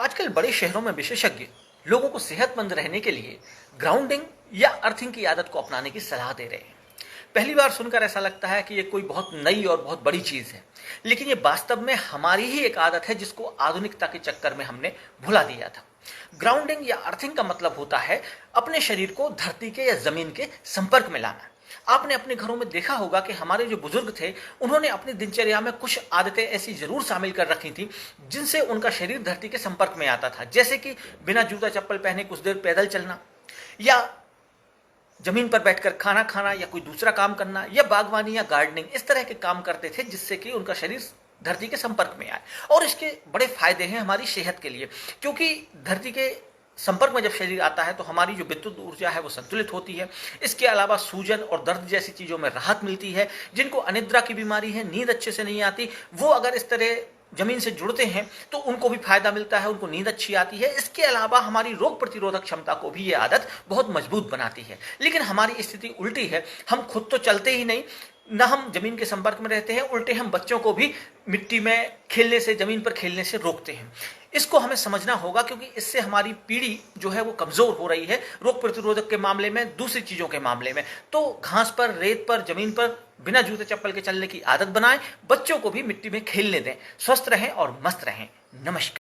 आजकल बड़े शहरों में विशेषज्ञ लोगों को सेहतमंद रहने के लिए ग्राउंडिंग या अर्थिंग की आदत को अपनाने की सलाह दे रहे हैं। पहली बार सुनकर ऐसा लगता है कि ये कोई बहुत नई और बहुत बड़ी चीज है, लेकिन ये वास्तव में हमारी ही एक आदत है जिसको आधुनिकता के चक्कर में हमने भुला दिया था। ग्राउंडिंग या अर्थिंग का मतलब होता है अपने शरीर को धरती के या जमीन के संपर्क में लाना। आपने अपने घरों में देखा होगा कि हमारे जो बुजुर्ग थे उन्होंने अपनी दिनचर्या में कुछ आदतें ऐसी जरूर शामिल कर रखी थी जिनसे उनका शरीर धरती के संपर्क में आता था, जैसे कि बिना जूता चप्पल पहने कुछ देर पैदल चलना, या जमीन पर बैठकर खाना खाना, या कोई दूसरा काम करना, या बागवानी या गार्डनिंग। इस तरह के काम करते थे जिससे कि उनका शरीर धरती के संपर्क में आए। और इसके बड़े फायदे हैं हमारी सेहत के लिए, क्योंकि धरती के संपर्क में जब शरीर आता है तो हमारी जो विद्युत ऊर्जा है वो संतुलित होती है। इसके अलावा सूजन और दर्द जैसी चीजों में राहत मिलती है। जिनको अनिद्रा की बीमारी है, नींद अच्छे से नहीं आती, वो अगर इस तरह जमीन से जुड़ते हैं तो उनको भी फायदा मिलता है, उनको नींद अच्छी आती है। इसके अलावा हमारी रोग प्रतिरोधक क्षमता को भी ये आदत बहुत मजबूत बनाती है। लेकिन हमारी स्थिति उल्टी है, हम खुद तो चलते ही नहीं, ना हम जमीन के संपर्क में रहते हैं, उल्टे हम बच्चों को भी मिट्टी में खेलने से, जमीन पर खेलने से रोकते हैं। इसको हमें समझना होगा, क्योंकि इससे हमारी पीढ़ी जो है वो कमजोर हो रही है रोग प्रतिरोधक के मामले में, दूसरी चीजों के मामले में। तो घास पर, रेत पर, जमीन पर बिना जूते चप्पल के चलने की आदत बनाएं, बच्चों को भी मिट्टी में खेलने दें। स्वस्थ रहें और मस्त रहें। नमस्कार।